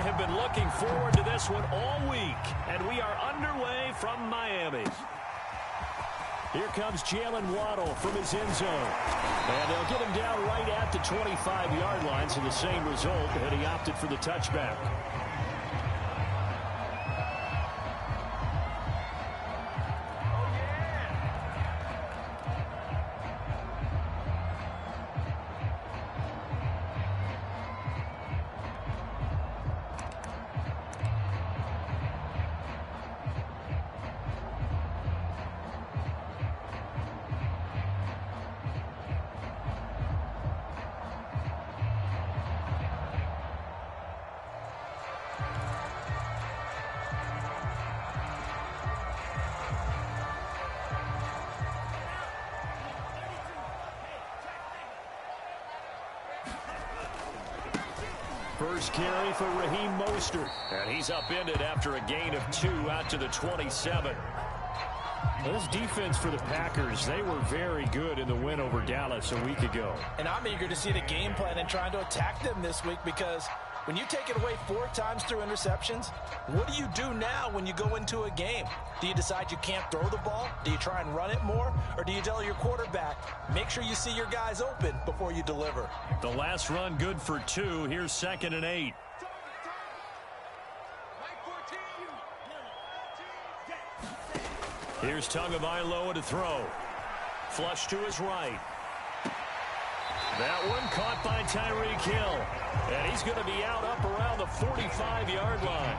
have been looking forward to this one all week, and we are underway from Miami. Here comes Jalen Waddle from his end zone. And they'll get him down right at the 25-yard line, so the same result, and he opted for the touchback. First carry for Raheem Mostert. And he's upended after a gain of 2 out to the 27. This defense for the Packers, they were very good in the win over Dallas a week ago. And I'm eager to see the game plan and trying to attack them this week, because when you take it away 4 times through interceptions, what do you do now when you go into a game? Do you decide you can't throw the ball? Do you try and run it more? Or do you tell your quarterback, make sure you see your guys open before you deliver? The last run good for 2. Here's 2nd and 8. Here's Tagovailoa to throw. Flush to his right. That one caught by Tyreek Hill. And he's going to be out up around the 45-yard line.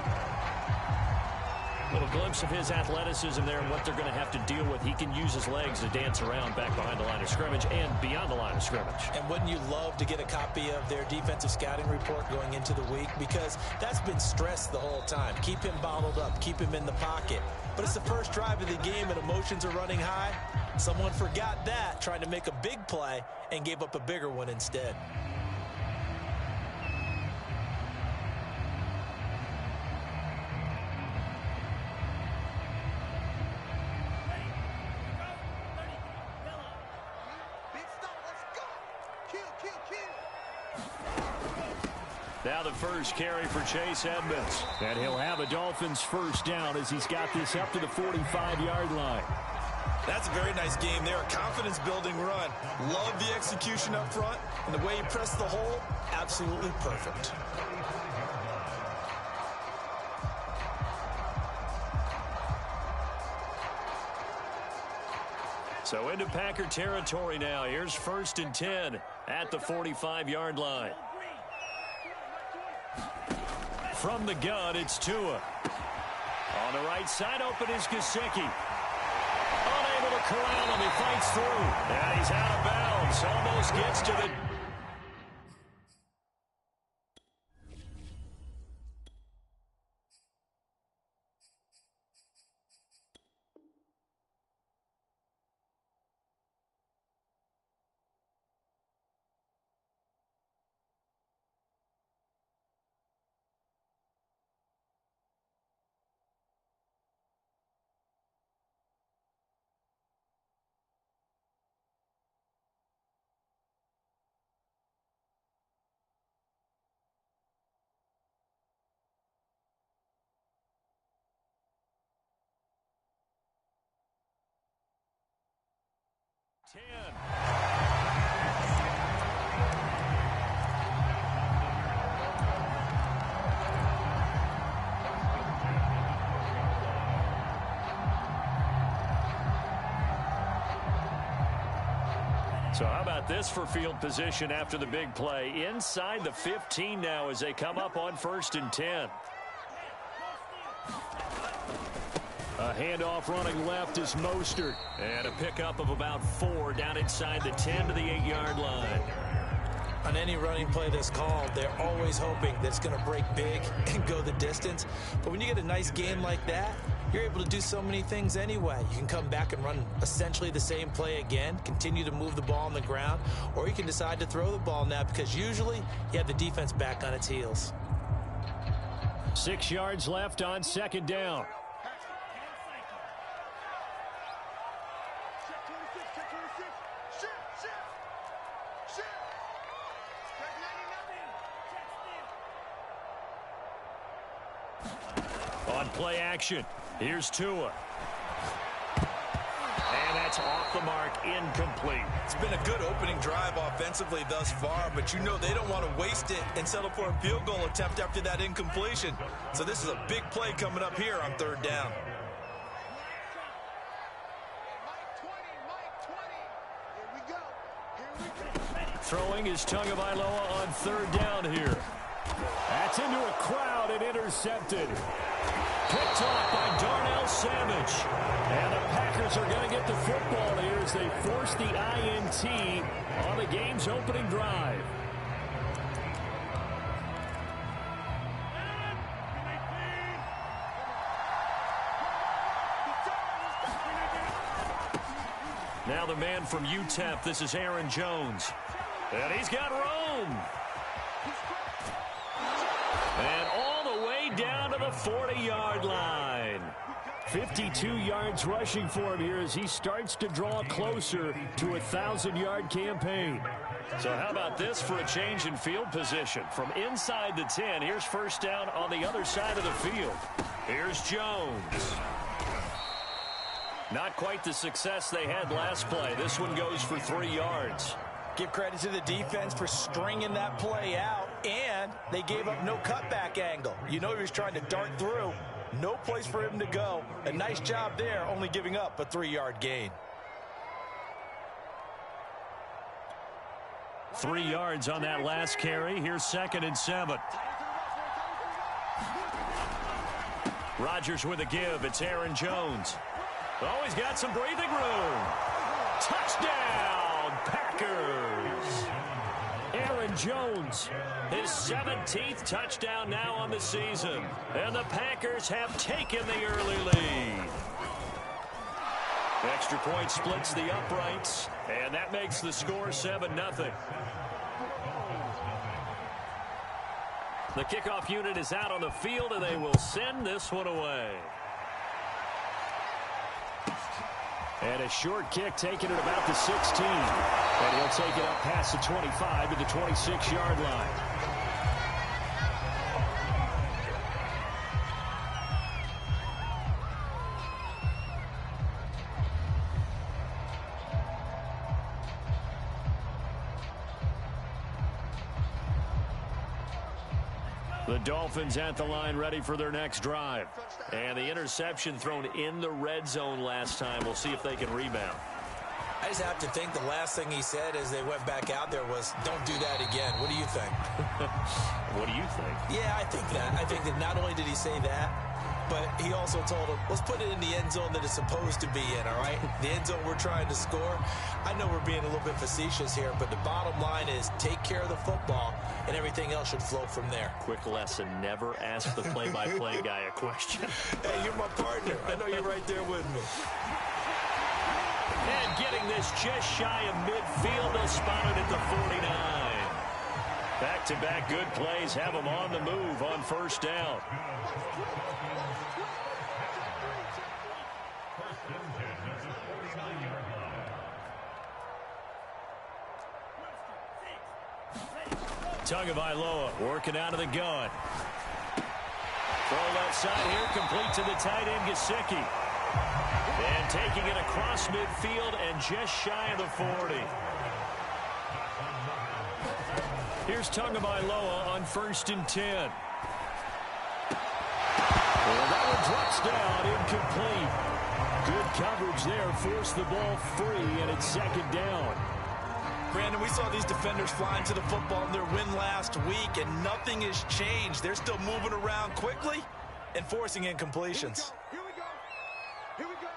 Little glimpse of his athleticism there and what they're going to have to deal with. He can use his legs to dance around back behind the line of scrimmage and beyond the line of scrimmage. And wouldn't you love to get a copy of their defensive scouting report going into the week? Because that's been stressed the whole time. Keep him bottled up. Keep him in the pocket. But it's the first drive of the game and emotions are running high. Someone forgot that, trying to make a big play, and gave up a bigger one instead. Now the first carry for Chase Edmonds. And he'll have a Dolphins first down as he's got this up to the 45-yard line. That's a very nice game there. A confidence-building run. Love the execution up front. And the way he pressed the hole, absolutely perfect. So into Packer territory now. Here's 1st and 10 at the 45-yard line. From the gun, it's Tua. On the right side, open is Gesicki. Unable to corral him. He fights through. And he's out of bounds. Almost gets to the... So how about this for field position after the big play? Inside the 15 now as they come up on 1st and 10. A handoff running left is Mostert. And a pickup of about 4 down inside the 10 to the 8-yard line. On any running play that's called, they're always hoping that it's going to break big and go the distance. But when you get a nice game like that, you're able to do so many things anyway. You can come back and run essentially the same play again, continue to move the ball on the ground, or you can decide to throw the ball now because usually you have the defense back on its heels. 6 yards left on 2nd down. On play action, here's Tua. And that's off the mark, incomplete. It's been a good opening drive offensively thus far, but you know they don't want to waste it and settle for a field goal attempt after that incompletion. So this is a big play coming up here on third down. Throwing is Tagovailoa on third down here. That's into a crowd and intercepted. Picked off by Darnell Savage. And the Packers are going to get the football here as they force the INT on the game's opening drive. Now the man from UTEP, this is Aaron Jones. And he's got Rome. And all the way down to the 40-yard line. 52 yards rushing for him here as he starts to draw closer to a 1,000-yard campaign. So how about this for a change in field position? From inside the 10, here's first down on the other side of the field. Here's Jones. Not quite the success they had last play. This one goes for 3 yards. Give credit to the defense for stringing that play out, and they gave up no cutback angle. You know he was trying to dart through. No place for him to go. A nice job there, only giving up a 3-yard gain. 3 yards on that last carry. Here's 2nd and 7. Rodgers with a give. It's Aaron Jones. Oh, he's got some breathing room. Touchdown, Packers. Aaron Jones, his 17th touchdown now on the season. And the Packers have taken the early lead. Extra point splits the uprights, and that makes the score 7-0. The kickoff unit is out on the field, and they will send this one away. And a short kick taken at about the 16. And he'll take it up past the 25 to the 26-yard line. The Dolphins at the line ready for their next drive. And the interception thrown in the red zone last time. We'll see if they can rebound. I just have to think the last thing he said as they went back out there was, don't do that again. What do you think? What do you think? Yeah, I think that. I think that not only did he say that, but he also told him, let's put it in the end zone that it's supposed to be in, all right? The end zone we're trying to score. I know we're being a little bit facetious here, but the bottom line is take care of the football, and everything else should flow from there. Quick lesson, never ask the play-by-play guy a question. Hey, you're my partner. I know you're right there with me. And getting this just shy of midfield, they'll spot it at the 49. Back-to-back good plays have them on the move on first down. Tagovailoa working out of the gun. Throw left side here, complete to the tight end, Gesicki. And taking it across midfield and just shy of the 40. Here's Tagovailoa on 1st and 10. Well, that one drops down, incomplete. Good coverage there, forced the ball free, and it's 2nd down. Brandon, we saw these defenders flying to the football in their win last week, and nothing has changed. They're still moving around quickly and forcing incompletions. Here we go. Here we go.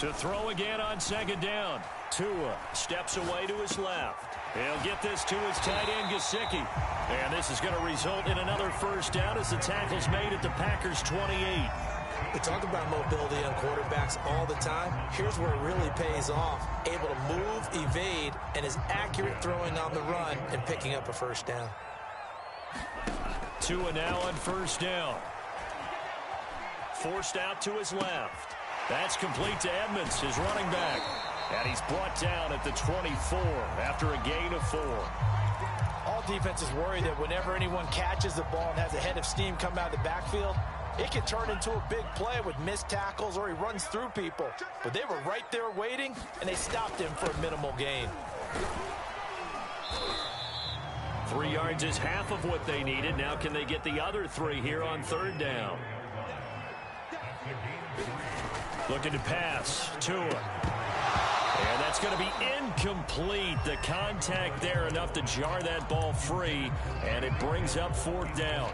To throw again on 2nd down. Tua steps away to his left. He'll get this to his tight end, Gesicki. And this is going to result in another first down as the tackle's made at the Packers' 28. We talk about mobility on quarterbacks all the time. Here's where it really pays off. Able to move, evade, and is accurate throwing on the run and picking up a first down. Tua now on first down. Forced out to his left. That's complete to Edmonds, his running back. And he's brought down at the 24 after a gain of 4. All defenses worry that whenever anyone catches the ball and has a head of steam come out of the backfield, it can turn into a big play with missed tackles or he runs through people. But they were right there waiting, and they stopped him for a minimal gain. 3 yards is half of what they needed. Now can they get the other 3 here on 3rd down? Looking to pass. Tua. And that's going to be incomplete. The contact there enough to jar that ball free, and it brings up 4th down.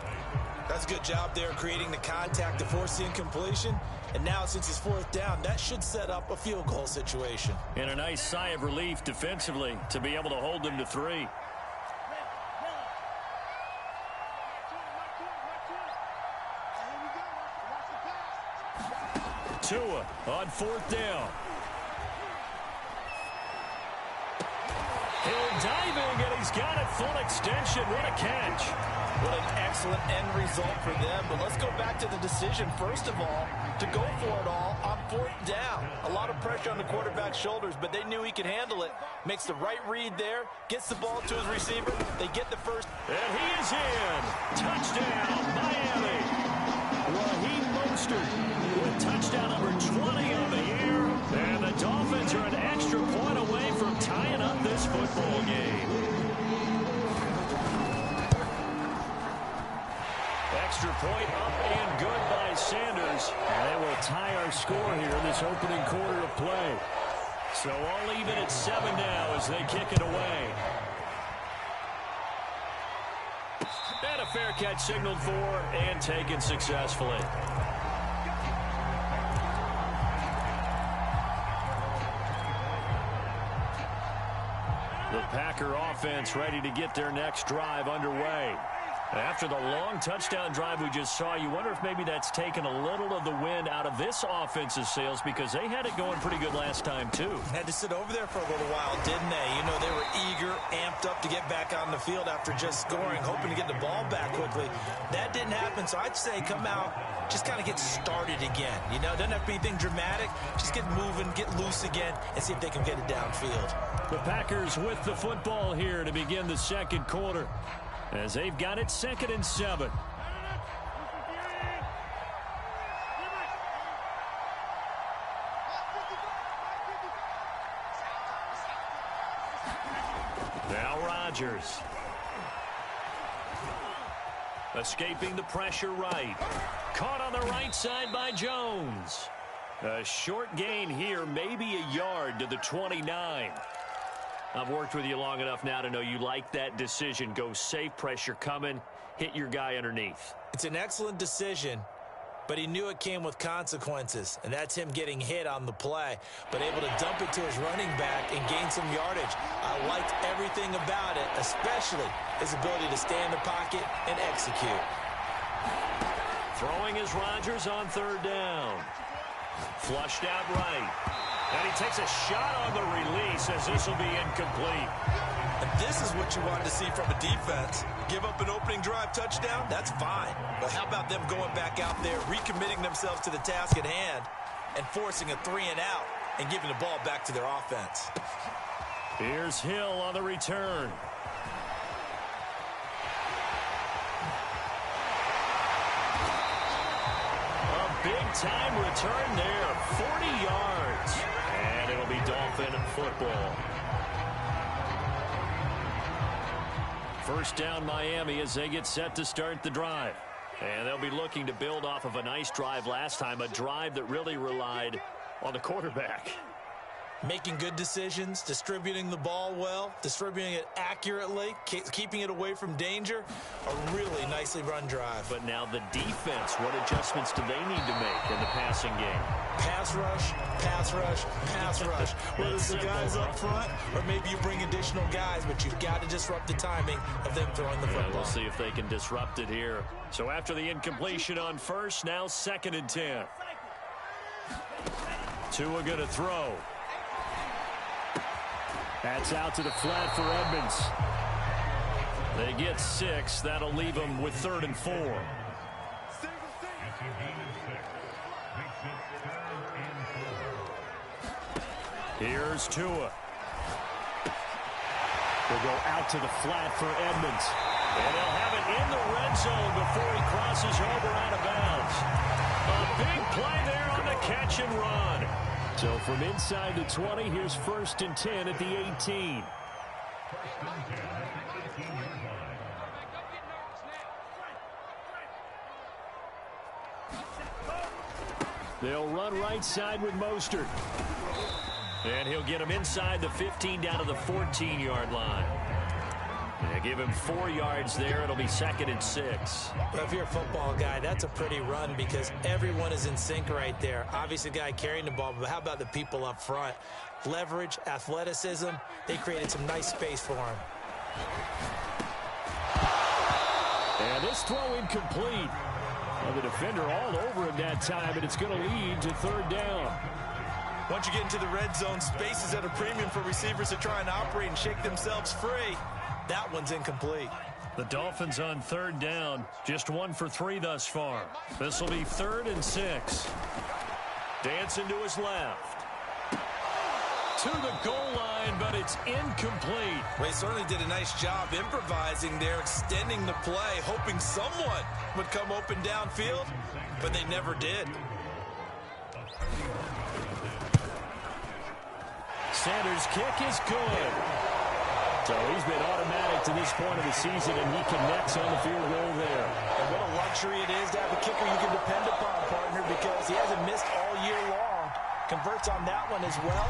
That's a good job there creating the contact to force the incompletion. And now since it's 4th down, that should set up a field goal situation. And a nice sigh of relief defensively to be able to hold them to 3. Tua on 4th down. Hill diving, and he's got it full extension. What a catch. What an excellent end result for them. But let's go back to the decision, first of all, to go for it all on 4th down. A lot of pressure on the quarterback's shoulders, but they knew he could handle it. Makes the right read there, gets the ball to his receiver. They get the first. And he is in. Touchdown, Miami. Raheem Mostert with touchdown number 20 on the year. And the Dolphins are an extra point away from tying up this football game. Extra point up and good by Sanders. And they will tie our score here in this opening quarter of play. So all even at 7 now as they kick it away. And a fair catch signaled for and taken successfully. The Packer offense ready to get their next drive underway. After the long touchdown drive we just saw, you wonder if maybe that's taken a little of the wind out of this offense's sails because they had it going pretty good last time, too. Had to sit over there for a little while, didn't they? You know, they were eager, amped up to get back on the field after just scoring, hoping to get the ball back quickly. That didn't happen, so I'd say come out, just kind of get started again. You know, it doesn't have to be anything dramatic. Just get moving, get loose again, and see if they can get it downfield. The Packers with the football here to begin the second quarter, as they've got it 2nd and 7. Now Rodgers. Escaping the pressure right. Caught on the right side by Jones. A short gain here, maybe a yard to the 29. I've worked with you long enough now to know you like that decision. Go safe, pressure coming, hit your guy underneath. It's an excellent decision, but he knew it came with consequences, and that's him getting hit on the play, but able to dump it to his running back and gain some yardage. I liked everything about it, especially his ability to stay in the pocket and execute. Throwing is Rodgers on 3rd down. Flushed out right. And he takes a shot on the release as this will be incomplete. And this is what you wanted to see from a defense. Give up an opening drive touchdown, that's fine. But how about them going back out there, recommitting themselves to the task at hand, and forcing a 3-and-out and giving the ball back to their offense. Here's Hill on the return. A big-time return there, 40 yards. And it'll be Dolphin football. First down Miami as they get set to start the drive. And they'll be looking to build off of a nice drive last time, a drive that really relied on the quarterback. Making good decisions, distributing the ball well, distributing it accurately, keeping it away from danger. A really nicely run drive. But now the defense, what adjustments do they need to make in the passing game? Pass rush, pass rush, pass rush. Whether it's the guys up front or maybe you bring additional guys, but you've got to disrupt the timing of them throwing the football. We'll see if they can disrupt it here. So after the incompletion on first, now 2nd and 10. Tua going to throw. That's out to the flat for Edmonds. They get 6. That'll leave them with 3rd and 4. Here's Tua. They'll go out to the flat for Edmonds. And they'll have it in the red zone before he crosses over out of bounds. A big play there on the catch and run. So from inside the 20, here's 1st and 10 at the 18. They'll run right side with Mostert. And he'll get him inside the 15 down to the 14-yard line. They give him 4 yards there. It'll be 2nd and 6. Well, if you're a football guy, that's a pretty run because everyone is in sync right there. Obviously, the guy carrying the ball, but how about the people up front? Leverage, athleticism, they created some nice space for him. And this throw incomplete. Well, the defender all over him that time, and it's going to lead to 3rd down. Once you get into the red zone, space is at a premium for receivers to try and operate and shake themselves free. That one's incomplete. The Dolphins on 3rd down, just 1 for 3 thus far. This will be 3rd and 6. Dancing to his left. To the goal line, but it's incomplete. Well, he certainly did a nice job improvising there, extending the play, hoping someone would come open downfield, but they never did. Sanders' kick is good. So he's been automatic to this point of the season, and he connects on the field goal there. And what a luxury it is to have a kicker you can depend upon, partner, because he hasn't missed all year long. Converts on that one as well.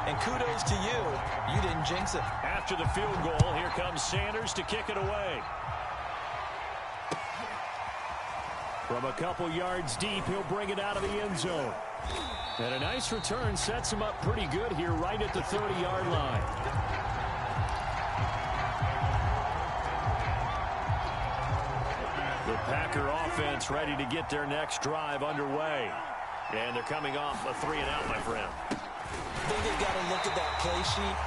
And kudos to you. You didn't jinx it. After the field goal, here comes Sanders to kick it away. From a couple yards deep, he'll bring it out of the end zone. And a nice return sets him up pretty good here right at the 30-yard line. The Packer offense ready to get their next drive underway. And they're coming off a 3-and-out, my friend. I think they've got to look at that play sheet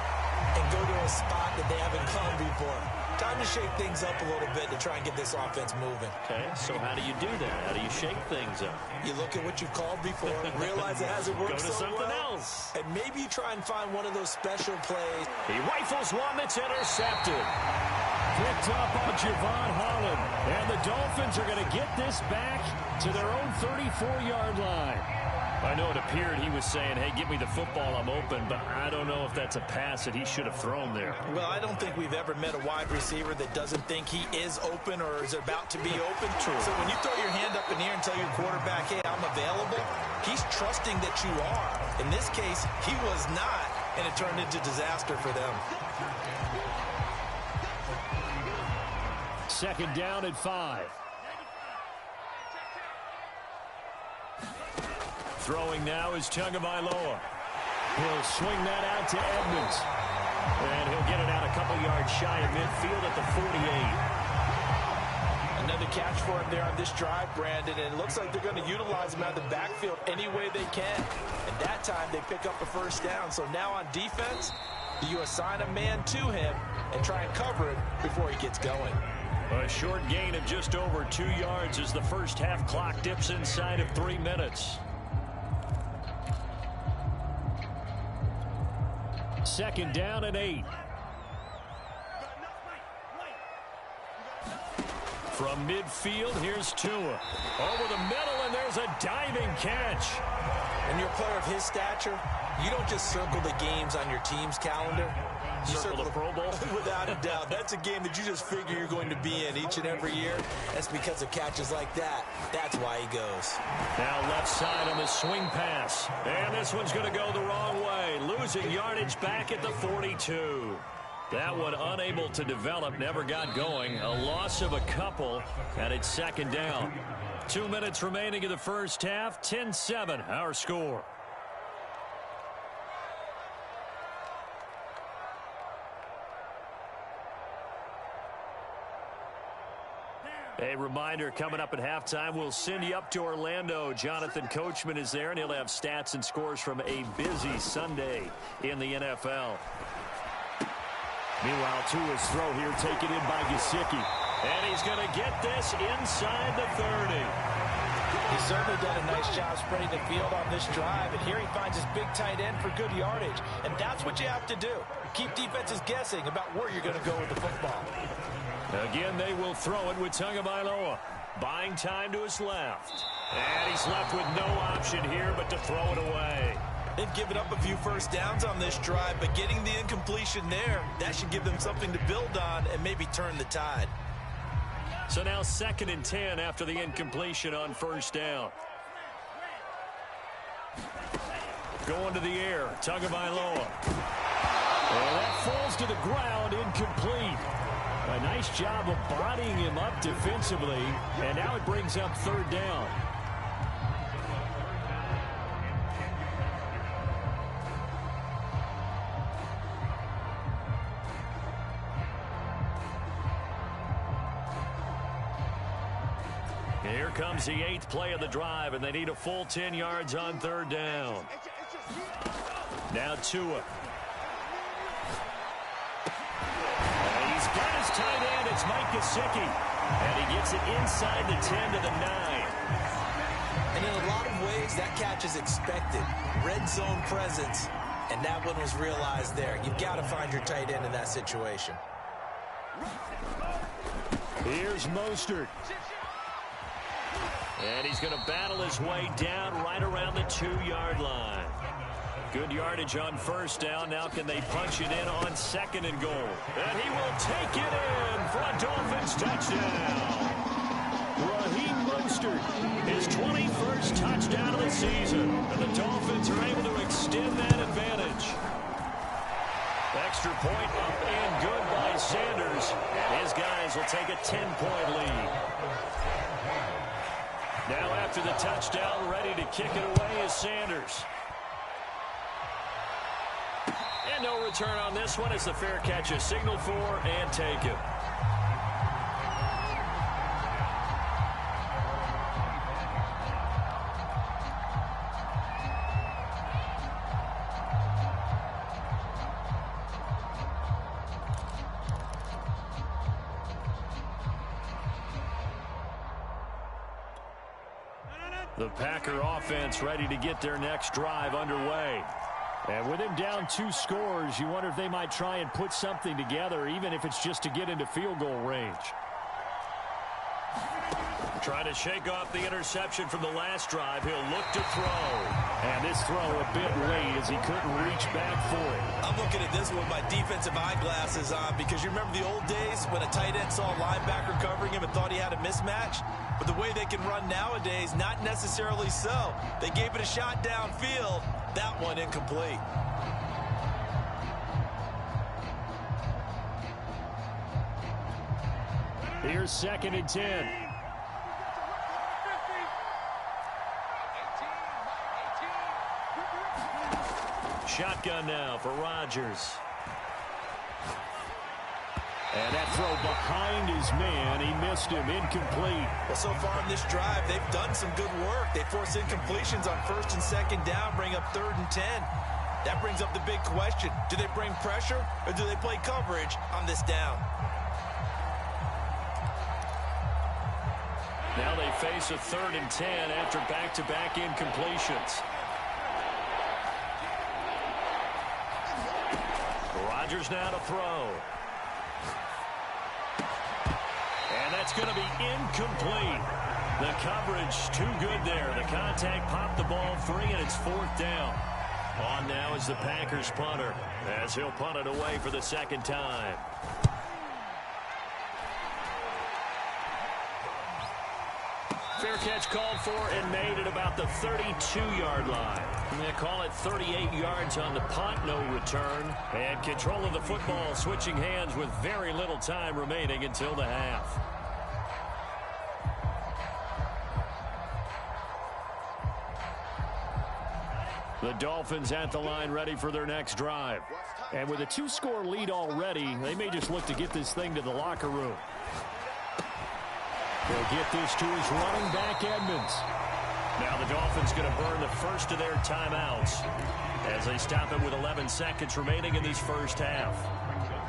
and go to a spot that they haven't gone before. Time to shake things up a little bit to try and get this offense moving. Okay, so how do you do that? How do you shake things up? You look at what you've called before, realize it hasn't worked Go to so something well, else. and maybe you try and find one of those special plays. He rifles one that's intercepted. Picked up on Javon Holland. And the Dolphins are going to get this back to their own 34-yard line. I know it appeared he was saying, hey, give me the football, I'm open, but I don't know if that's a pass that he should have thrown there. Well, I don't think we've ever met a wide receiver that doesn't think he is open or is about to be open. True. So when you throw your hand up in the air and tell your quarterback, hey, I'm available, he's trusting that you are. In this case, he was not, and it turned into disaster for them. 2nd down at 5. Throwing now is Tagovailoa. He'll swing that out to Edmonds. And he'll get it out a couple yards shy of midfield at the 48. Another catch for him there on this drive, Brandon, and it looks like they're going to utilize him out of the backfield any way they can. And that time they pick up a 1st down. So now on defense, you assign a man to him and try and cover it before he gets going. A short gain of just over 2 yards as the first half clock dips inside of 3 minutes. 2nd down and 8. From midfield, here's Tua. Over the middle, and there's a diving catch. When you're a player of his stature, you don't just circle the games on your team's calendar. You Circle the Pro Bowl? Without a doubt. That's a game that you just figure you're going to be in each and every year. That's because of catches like that. That's why he goes. Now left side on the swing pass. And this one's going to go the wrong way. Losing yardage back at the 42. That one unable to develop, never got going. A loss of a couple, and it's 2nd down. 2 minutes remaining in the first half. 10-7, our score. A reminder, coming up at halftime, we'll send you up to Orlando. Jonathan Coachman is there, and he'll have stats and scores from a busy Sunday in the NFL. Meanwhile, Tua's throw here taken in by Gesicki. And he's going to get this inside the 30. He's certainly done a nice job spreading the field on this drive, and here he finds his big tight end for good yardage. And that's what you have to do. Keep defenses guessing about where you're going to go with the football. Again, they will throw it with Tagovailoa. Buying time to his left. And he's left with no option here but to throw it away. They've given up a few first downs on this drive, but getting the incompletion there, that should give them something to build on and maybe turn the tide. So now 2nd and 10 after the incompletion on first down. Going to the air, Tagovailoa. And that falls to the ground, incomplete. A nice job of bodying him up defensively, and now it brings up 3rd down. Here comes the 8th play of the drive, and they need a full 10 yards on 3rd down. Now Tua. And he's got his tight end. It's Mike Gesicki. And he gets it inside the 10 to the 9. And in a lot of ways, that catch is expected. Red zone presence, and that one was realized there. You've got to find your tight end in that situation. Here's Mostert. And he's going to battle his way down right around the 2-yard line. Good yardage on first down. Now can they punch it in on 2nd and goal? And he will take it in for a Dolphins touchdown. Raheem Mostert, his 21st touchdown of the season. And the Dolphins are able to extend that advantage. Extra point up and good by Sanders. And his guys will take a 10-point lead. Now after the touchdown, ready to kick it away is Sanders. And no return on this one as the fair catch is signaled for and taken. The Packer offense ready to get their next drive underway. And with him down 2 scores, you wonder if they might try and put something together, even if it's just to get into field goal range. Trying to shake off the interception from the last drive. He'll look to throw. And this throw a bit late as he couldn't reach back for it. I'm looking at this with my defensive eyeglasses on because you remember the old days when a tight end saw a linebacker covering him and thought he had a mismatch? But the way they can run nowadays, not necessarily so. They gave it a shot downfield. That one incomplete. Here's 2nd and 10. Shotgun now for Rodgers. And that throw behind his man. He missed him. Incomplete. Well, so far in this drive, they've done some good work. They force incompletions on 1st and 2nd down, bring up 3rd and 10. That brings up the big question. Do they bring pressure or do they play coverage on this down? Now they face a 3rd and 10 after back-to-back incompletions. Rodgers now to throw. And that's going to be incomplete. The coverage too good there. The contact popped the ball free, and it's 4th down. On now is the Packers punter, as he'll punt it away for the 2nd time. Fair catch called for and made at about the 32-yard line. And they call it 38 yards on the punt, no return. And control of the football switching hands with very little time remaining until the half. The Dolphins at the line ready for their next drive. And with a 2-score lead already, they may just look to get this thing to the locker room. They'll get this to his running back, Edmonds. Now the Dolphins going to burn the first of their timeouts as they stop it with 11 seconds remaining in this first half.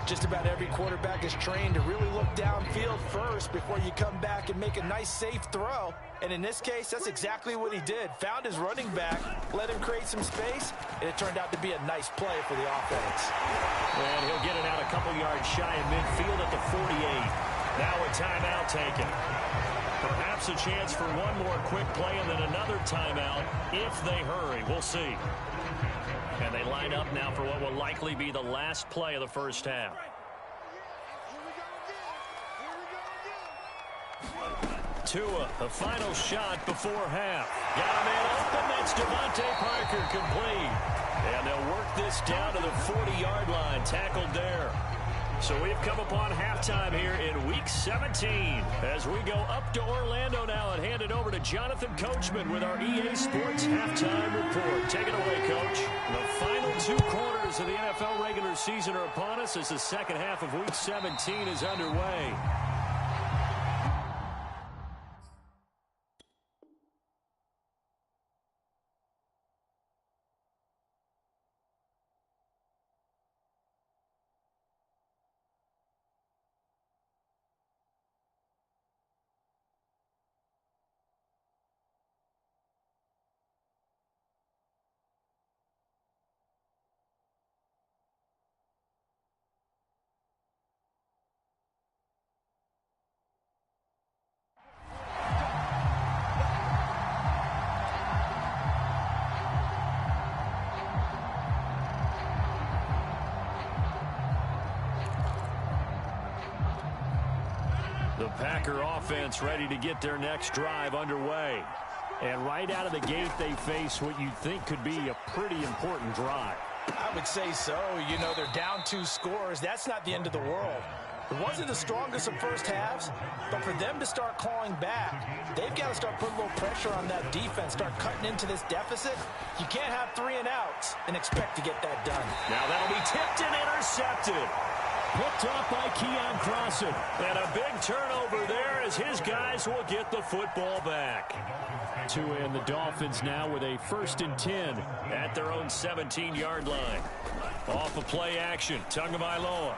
Just about every quarterback is trained to really look downfield first before you come back and make a nice, safe throw. And in this case, that's exactly what he did. Found his running back, let him create some space, and it turned out to be a nice play for the offense. And he'll get it out a couple yards shy of midfield at the 48. Now a timeout taken. Perhaps a chance for one more quick play and then another timeout if they hurry. We'll see. And they line up now for what will likely be the last play of the first half. Tua, the final shot before half. Got a man open. That's Devontae Parker complete. And they'll work this down to the 40-yard line. Tackled there. So we've come upon halftime here in Week 17 as we go up to Orlando now and hand it over to Jonathan Coachman with our EA Sports Halftime Report. Take it away, Coach. The final 2 quarters of the NFL regular season are upon us as the second half of Week 17 is underway. The Packer offense ready to get their next drive underway. And right out of the gate, they face what you'd think could be a pretty important drive. I would say so. You know, they're down 2 scores. That's not the end of the world. It wasn't the strongest of first halves, but for them to start clawing back, they've got to start putting a little pressure on that defense, start cutting into this deficit. You can't have 3 and outs and expect to get that done. Now that'll be tipped and intercepted. Picked off by Keon Crossan. And a big turnover there as his guys will get the football back. Tua and the Dolphins now with a 1st and 10 at their own 17-yard line. Off of play action, Tagovailoa.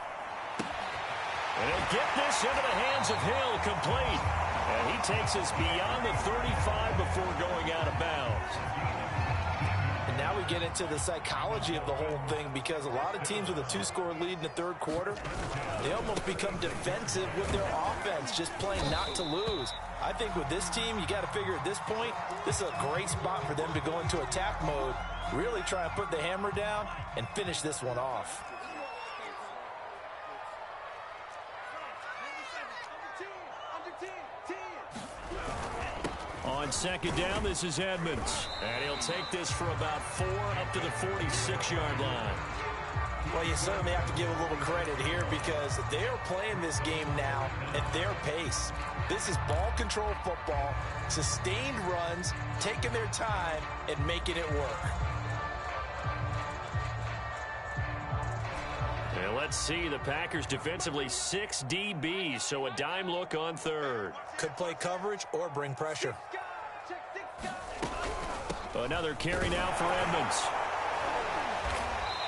And he'll get this into the hands of Hill, complete. And he takes us beyond the 35 before going out of bounds. And now we get into the psychology of the whole thing, because a lot of teams with a 2-score lead in the 3rd quarter, they almost become defensive with their offense, just playing not to lose. I think with this team, you got to figure at this point, this is a great spot for them to go into attack mode, really try and put the hammer down and finish this one off. On 2nd down, this is Edmonds. And he'll take this for about 4 up to the 46-yard line. Well, you certainly have to give a little credit here, because they are playing this game now at their pace. This is ball control football, sustained runs, taking their time and making it work. And let's see, the Packers defensively 6 DBs, so a dime look on 3rd. Could play coverage or bring pressure. Another carry now for Edmonds.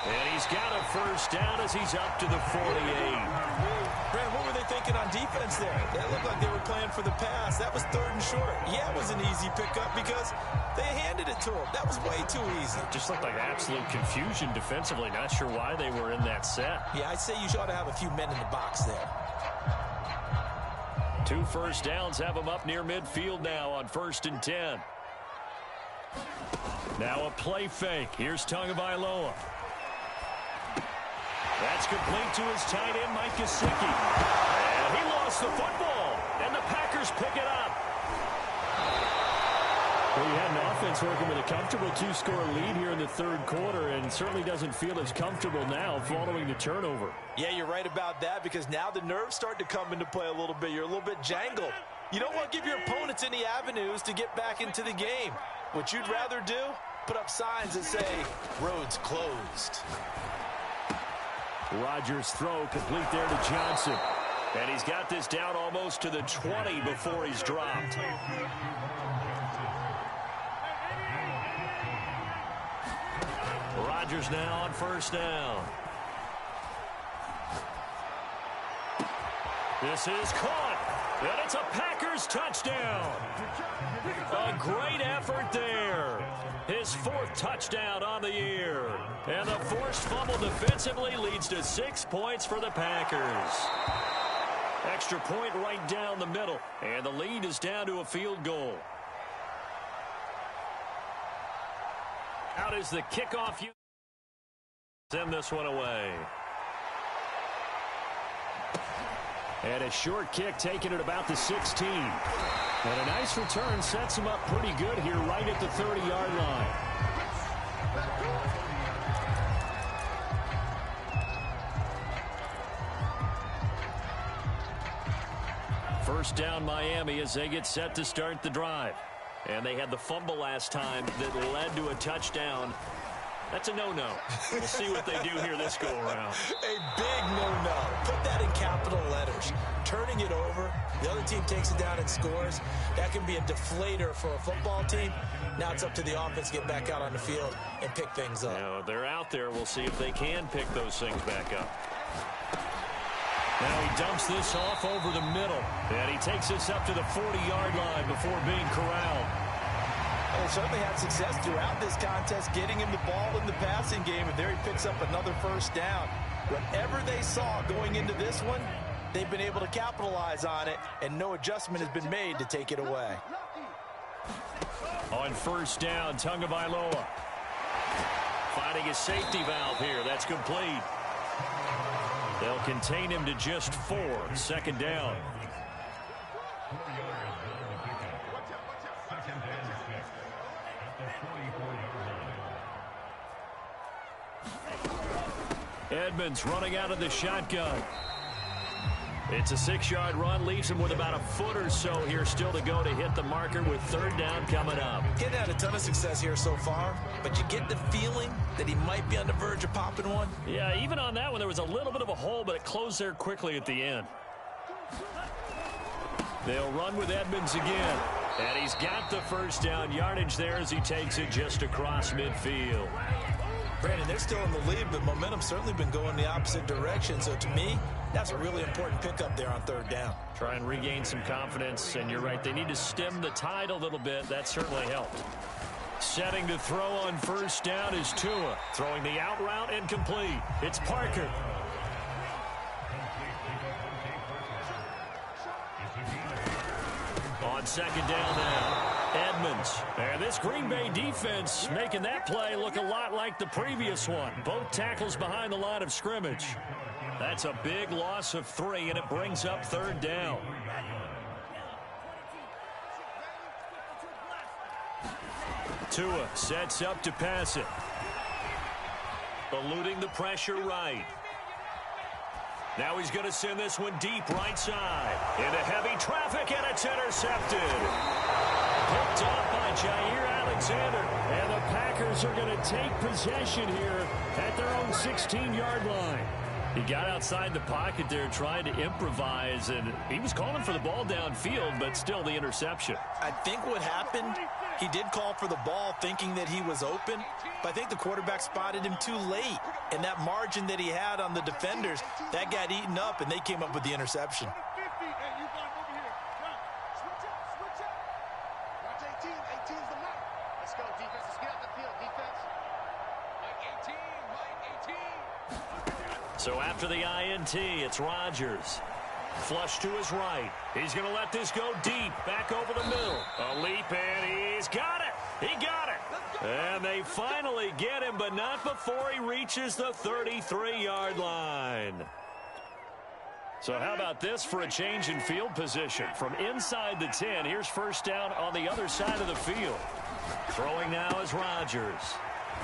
And he's got a 1st down as he's up to the 48. Brad, what were they thinking on defense there? That looked like they were playing for the pass. That was 3rd and short. Yeah, it was an easy pickup because they handed it to him. That was way too easy. Just looked like absolute confusion defensively. Not sure why they were in that set. Yeah, I'd say you ought to have a few men in the box there. 2 first downs have them up near midfield now on 1st and 10. Now a play fake. Here's Tagovailoa. That's complete to his tight end, Mike Gesicki. And he lost the football, and the Packers pick it up. Well, you had an offense working with a comfortable 2-score lead here in the 3rd quarter, and certainly doesn't feel as comfortable now following the turnover. Yeah, you're right about that, because now the nerves start to come into play a little bit. You're a little bit jangled. You don't want to give your opponents any avenues to get back into the game. What you'd rather do, put up signs that say, roads closed. Rodgers' throw complete there to Johnson. And he's got this down almost to the 20 before he's dropped. Rodgers now on 1st down. This is caught. And it's a Packers touchdown. A great effort there. His 4th touchdown on the year. And the forced fumble defensively leads to 6 points for the Packers. Extra point right down the middle. And the lead is down to a field goal. Out is the kickoff. Send this one away. And a short kick taken at about the 16. And a nice return sets him up pretty good here right at the 30-yard line. First down Miami as they get set to start the drive. And they had the fumble last time that led to a touchdown. That's a no-no. We'll see what they do here this go-around. A big no-no. Put that in capital letters. Turning it over, the other team takes it down and scores. That can be a deflator for a football team. Now it's up to the offense to get back out on the field and pick things up. Now, they're out there. We'll see if they can pick those things back up. Now he dumps this off over the middle. And he takes this up to the 40-yard line before being corralled. They certainly had success throughout this contest getting him the ball in the passing game, and there he picks up another first down. Whatever they saw going into this one, they've been able to capitalize on it, and no adjustment has been made to take it away. On first down, Tagovailoa finding a safety valve here. That's complete. They'll contain him to just 4. Second down. Edmonds running out of the shotgun. It's a 6-yard run, leaves him with about a foot or so here still to go to hit the marker with third down coming up. Getting had a ton of success here so far, but you get the feeling that he might be on the verge of popping one. Yeah, even on that one, there was a little bit of a hole, but it closed there quickly at the end. They'll run with Edmonds again, and he's got the first down yardage there as he takes it just across midfield. Brandon, they're still in the lead, but momentum's certainly been going the opposite direction. So to me, that's a really important pickup there on third down. Try and regain some confidence, and you're right. They need to stem the tide a little bit. That certainly helped. Setting to throw on first down is Tua. Throwing the out route incomplete. It's Parker. On second down now. Edmonds. And this Green Bay defense making that play look a lot like the previous one. Both tackles behind the line of scrimmage. That's a big loss of 3, and it brings up third down. Tua sets up to pass it. Eluding the pressure right. Now he's going to send this one deep right side. Into heavy traffic, and it's intercepted. Picked off by Jair Alexander. And the Packers are going to take possession here at their own 16-yard line. He got outside the pocket there trying to improvise, and he was calling for the ball downfield, but still the interception. I think what happened, he did call for the ball thinking that he was open, but I think the quarterback spotted him too late. And that margin that he had on the defenders, that got eaten up, and they came up with the interception. So after the INT, it's Rodgers. Flush to his right. He's going to let this go deep. Back over the middle. A leap, and he's got it. He got it. And they finally get him, but not before he reaches the 33-yard line. So how about this for a change in field position? From inside the 10, here's first down on the other side of the field. Throwing now is Rodgers.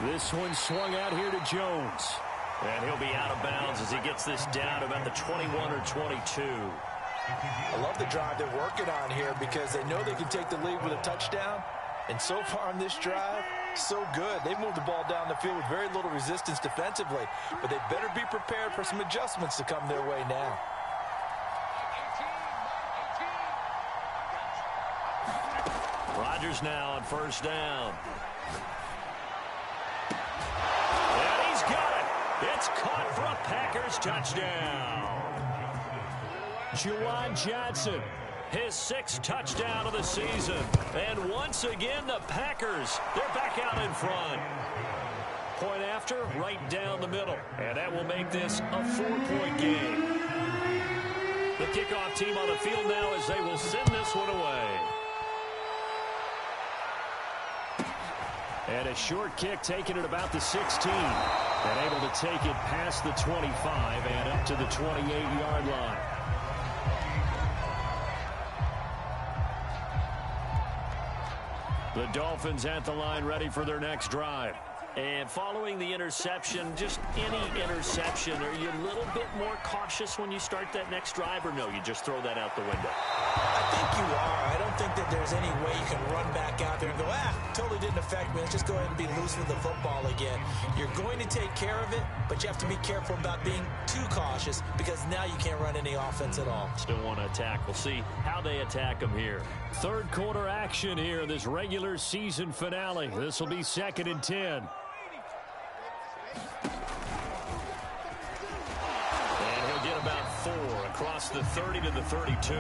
This one swung out here to Jones. And he'll be out of bounds as he gets this down about the 21 or 22. I love the drive they're working on here because they know they can take the lead with a touchdown. And so far on this drive, so good. They moved the ball down the field with very little resistance defensively. But they better be prepared for some adjustments to come their way now. Rodgers now on first down. And he's got it. It's caught for a Packers touchdown. Juwan Johnson, his 6th touchdown of the season. And once again, the Packers, they're back out in front. Point after, right down the middle. And that will make this a 4-point game. The kickoff team on the field now as they will send this one away. And a short kick taken at about the 16. And able to take it past the 25 and up to the 28-yard line. The Dolphins at the line ready for their next drive. And following the interception, just any interception, are you a little bit more cautious when you start that next drive, or no, you just throw that out the window? I think you are. I don't think that there's any way you can run back out there and go, totally didn't affect me. Let's just go ahead and be loose with the football again. You're going to take care of it, but you have to be careful about being too cautious because now you can't run any offense at all. Still want to attack. We'll see how they attack them here. Third quarter action here in this regular season finale. This will be 2nd and 10. About 4 across the 30 to the 32.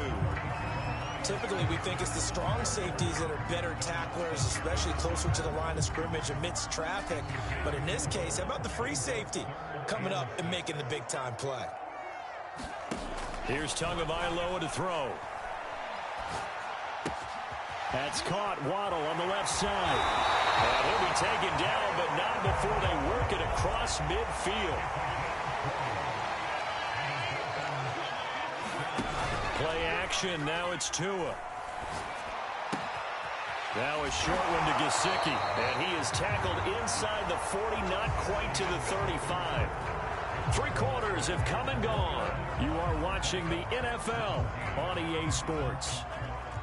Typically, we think it's the strong safeties that are better tacklers, especially closer to the line of scrimmage amidst traffic. But in this case, how about the free safety coming up and making the big-time play? Here's Tagovailoa to throw. That's caught. Waddle on the left side. And he'll be taken down, but not before they work it across midfield. Play action. Now it's Tua. Now a short one to Gesicki. And he is tackled inside the 40, not quite to the 35. 3 quarters have come and gone. You are watching the NFL on EA Sports.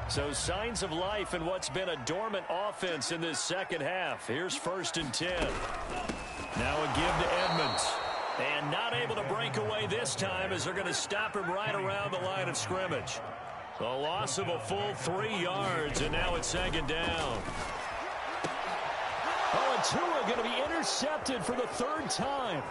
So signs of life in what's been a dormant offense in this second half. Here's 1st and 10. Now a give to Edmonds. And not able to break away this time as they're going to stop him right around the line of scrimmage. A loss of a full 3 yards, and now it's 2nd down. Oh, and Tua going to be intercepted for the 3rd time.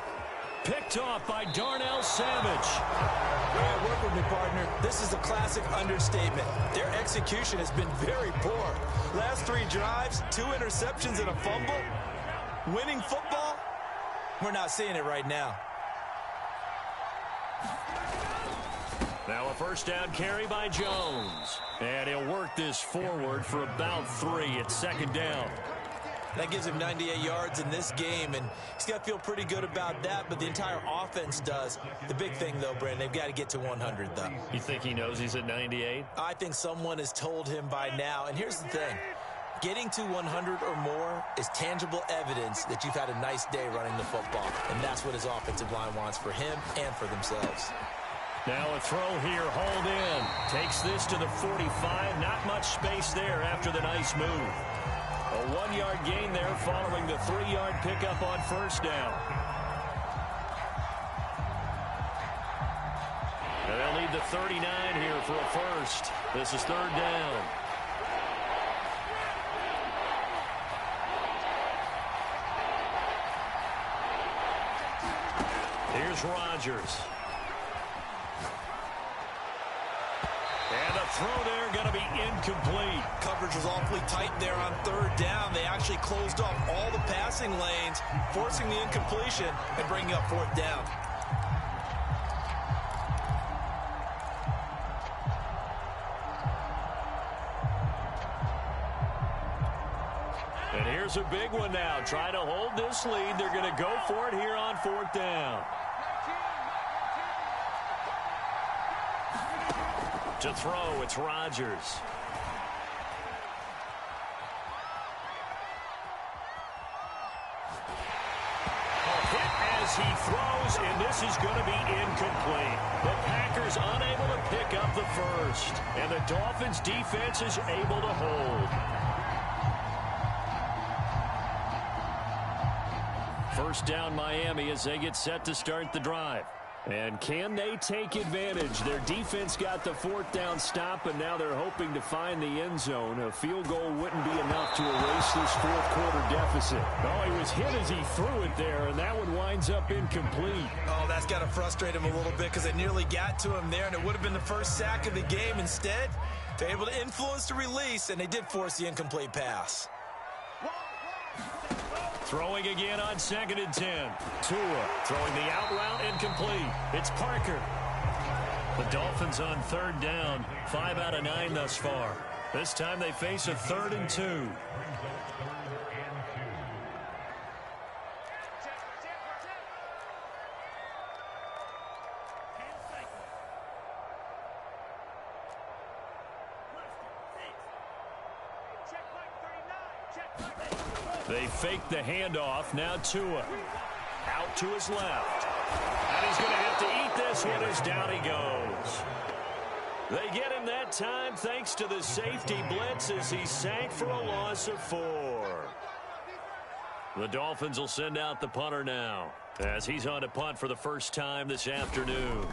Picked off by Darnell Savage. All right, work with me, partner. This is a classic understatement. Their execution has been very poor. Last 3 drives, 2 interceptions and a fumble. Winning football? We're not seeing it right now. Now a 1st down carry by Jones. And he'll work this forward for about 3. It's 2nd down. That gives him 98 yards in this game, and he's got to feel pretty good about that, but the entire offense does. The big thing, though, Brandon, they've got to get to 100, though. You think he knows he's at 98? I think someone has told him by now, and here's the thing. Getting to 100 or more is tangible evidence that you've had a nice day running the football, and that's what his offensive line wants for him and for themselves. Now a throw here, hauled in. Takes this to the 45. Not much space there after the nice move. A 1-yard gain there following the 3-yard pickup on 1st down. And they'll need the 39 here for a 1st. This is 3rd down. Here's Rodgers. And the throw there going to be incomplete. Coverage was awfully tight there on 3rd down. They actually closed off all the passing lanes, forcing the incompletion and bringing up 4th down. And here's a big one now. Trying to hold this lead. They're going to go for it here on 4th down. To throw, it's Rodgers. A hit as he throws, and this is going to be incomplete. The Packers unable to pick up the 1st, and the Dolphins defense is able to hold. 1st down Miami as they get set to start the drive. And can they take advantage? Their defense got the 4th down stop, and now they're hoping to find the end zone. A field goal wouldn't be enough to erase this 4th quarter deficit. Oh, he was hit as he threw it there, and that one winds up incomplete. Oh, that's got to frustrate him a little bit because it nearly got to him there, and it would have been the 1st sack of the game. Instead, they're able to influence the release, and they did force the incomplete pass. Throwing again on 2nd and 10. Tua throwing the out route incomplete. It's Parker. The Dolphins on 3rd down, 5 out of 9 thus far. This time they face a 3rd and 2. They fake the handoff. Now Tua out to his left. And he's going to have to eat this one as down he goes. They get him that time thanks to the safety blitz as he sank for a loss of 4. The Dolphins will send out the punter now as he's on to punt for the first time this afternoon.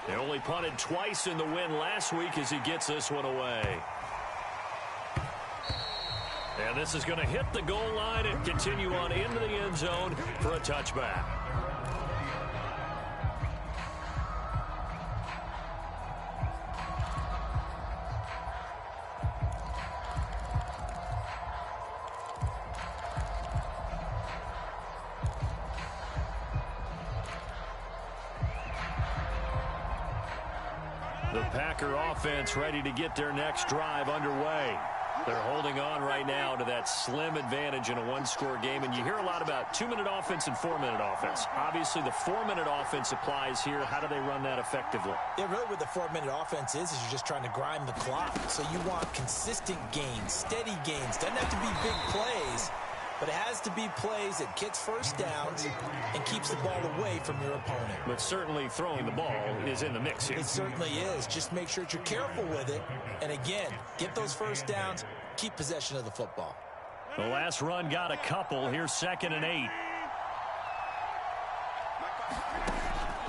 They only punted twice in the win last week as he gets this one away. And this is going to hit the goal line and continue on into the end zone for a touchback. The Packer offense ready to get their next drive underway. They're holding on right now to that slim advantage in a one-score game. And you hear a lot about 2-minute offense and 4-minute offense. Obviously, the 4-minute offense applies here. How do they run that effectively? Yeah, really what the 4-minute offense is you're just trying to grind the clock. So you want consistent gains, steady gains. Doesn't have to be big plays, but it has to be plays that gets first downs and keeps the ball away from your opponent. But certainly throwing the ball is in the mix here. It certainly is. Just make sure that you're careful with it. And again, get those first downs, keep possession of the football. The last run got a couple. Here's 2nd and 8.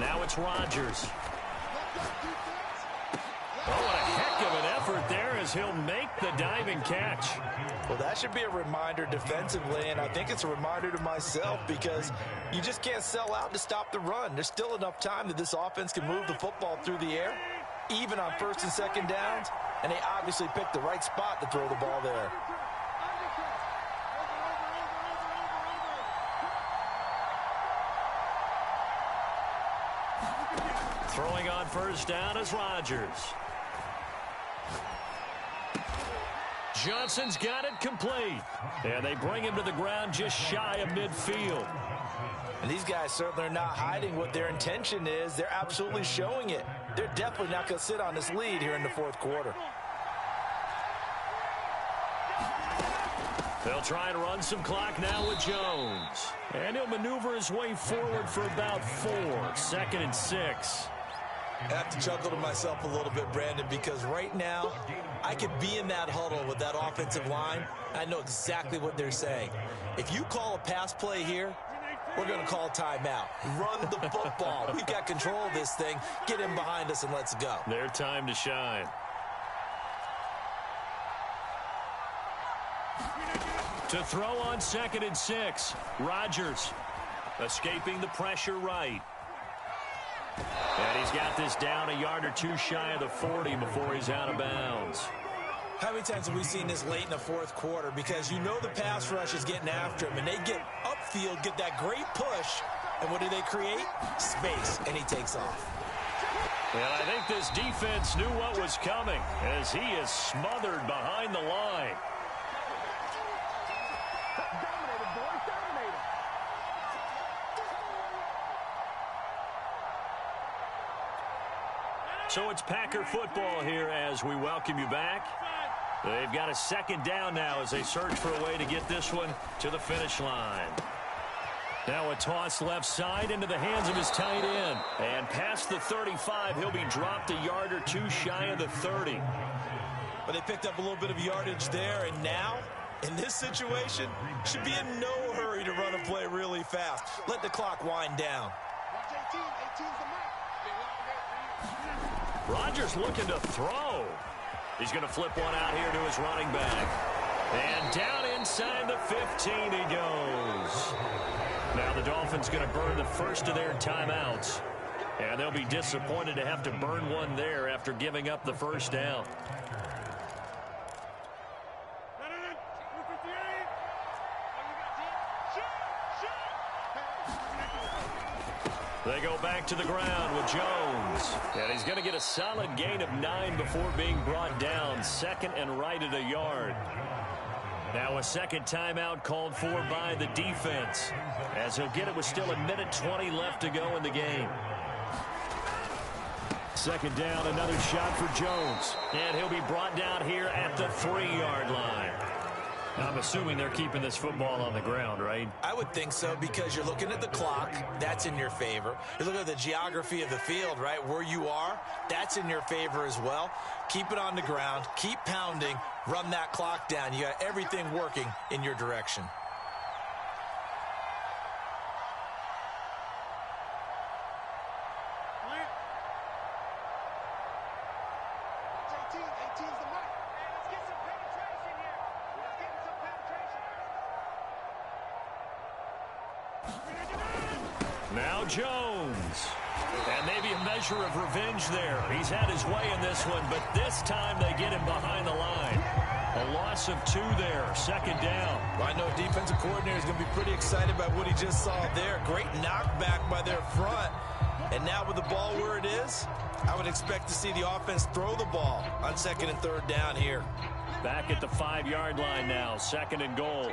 Now it's Rodgers. Oh, what a heck of an effort there as he'll make the diving catch. Well, that should be a reminder defensively, and I think it's a reminder to myself because you just can't sell out to stop the run. There's still enough time that this offense can move the football through the air, even on 1st and 2nd downs, and they obviously picked the right spot to throw the ball there. Throwing on 1st down is Rodgers. Johnson's got it complete. And they bring him to the ground just shy of midfield. And these guys certainly are not hiding what their intention is. They're absolutely showing it. They're definitely not going to sit on this lead here in the 4th quarter. They'll try and run some clock now with Jones. And he'll maneuver his way forward for about 4. 2nd and 6. I have to chuckle to myself a little bit, Brandon, because right now I could be in that huddle with that offensive line. I know exactly what they're saying. If you call a pass play here, we're going to call timeout. Run the football. We've got control of this thing. Get him behind us and let's go. Their time to shine. To throw on 2nd and 6. Rodgers escaping the pressure right. And he's got this down a yard or two shy of the 40 before he's out of bounds. How many times have we seen this late in the 4th quarter? Because you know the pass rush is getting after him, and they get upfield, get that great push, and what do they create? Space, and he takes off. And I think this defense knew what was coming as he is smothered behind the line. Dominated, boys, dominated. So it's Packer football here as we welcome you back. They've got a 2nd down now as they search for a way to get this one to the finish line. Now a toss left side into the hands of his tight end. And past the 35, he'll be dropped a yard or two shy of the 30. But they picked up a little bit of yardage there, and now, in this situation, should be in no hurry to run a play really fast. Let the clock wind down. Watch 18. 18's the mark. Rodgers looking to throw. He's going to flip one out here to his running back. And down inside the 15 he goes. Now the Dolphins going to burn the first of their timeouts. And they'll be disappointed to have to burn one there after giving up the first down. They go back to the ground with Jones. And he's going to get a solid gain of 9 before being brought down. Second and right at a yard. Now a second timeout called for by the defense, as he'll get it with still 1:20 left to go in the game. Second down, another shot for Jones. And he'll be brought down here at the 3-yard line. I'm assuming they're keeping this football on the ground, right? I would think so, because you're looking at the clock. That's in your favor. You're looking at the geography of the field, right? Where you are, that's in your favor as well. Keep it on the ground. Keep pounding. Run that clock down. You got everything working in your direction. Now Jones. And maybe a measure of revenge there. He's had his way in this one, but this time they get him behind the line. A loss of 2 there. Second down. Well, I know defensive coordinator is going to be pretty excited about what he just saw there. Great knockback by their front. And now with the ball where it is, I would expect to see the offense throw the ball on 2nd and 3rd down here. Back at the 5-yard line now. 2nd and goal.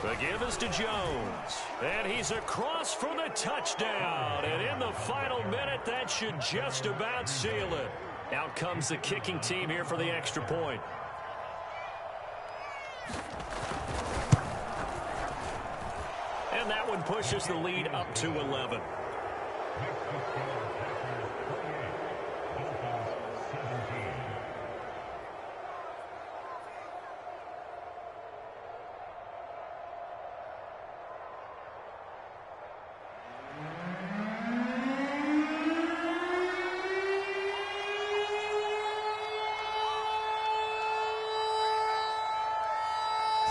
The give is to Jones. And he's across for the touchdown. And in the final minute, that should just about seal it. Out comes the kicking team here for the extra point. And that one pushes the lead up to 11.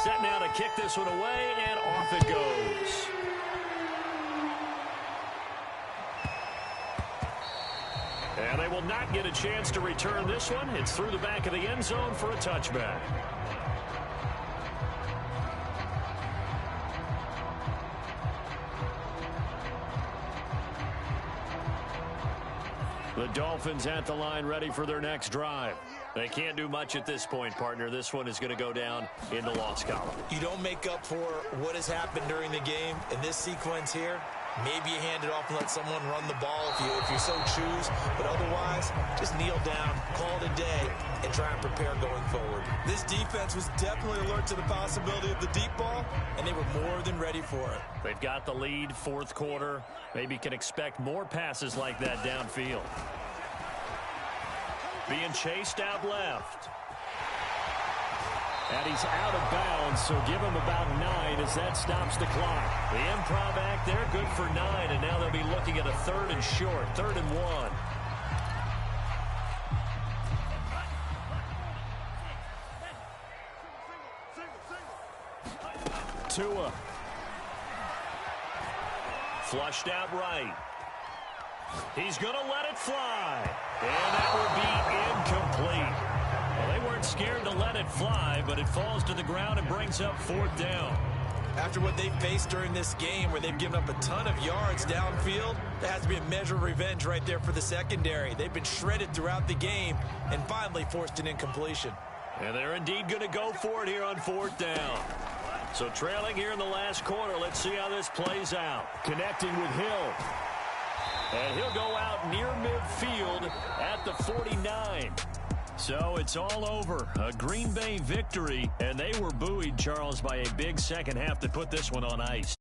Set now to kick this one away, and off it goes. And they will not get a chance to return this one. It's through the back of the end zone for a touchback. The Dolphins at the line, ready for their next drive. They can't do much at this point, partner. This one is going to go down in the loss column. You don't make up for what has happened during the game in this sequence here. Maybe you hand it off and let someone run the ball if you so choose. But otherwise, just kneel down, call it a day, and try and prepare going forward. This defense was definitely alert to the possibility of the deep ball, and they were more than ready for it. They've got the lead, 4th quarter. Maybe can expect more passes like that downfield. Being chased out left. And he's out of bounds, so give him about 9 as that stops the clock. The improv act there, good for 9, and now they'll be looking at a 3rd and short, 3rd and 1. Tua. Flushed out right. He's going to let it fly. And that will be incomplete. Well, they weren't scared to let it fly, but it falls to the ground and brings up 4th down. After what they've faced during this game, where they've given up a ton of yards downfield, there has to be a measure of revenge right there for the secondary. They've been shredded throughout the game and finally forced an incompletion. And they're indeed going to go for it here on 4th down. So trailing here in the last quarter, let's see how this plays out. Connecting with Hill. And he'll go out near midfield at the 49. So it's all over. A Green Bay victory, and they were buoyed, Charles, by a big second half that put this one on ice.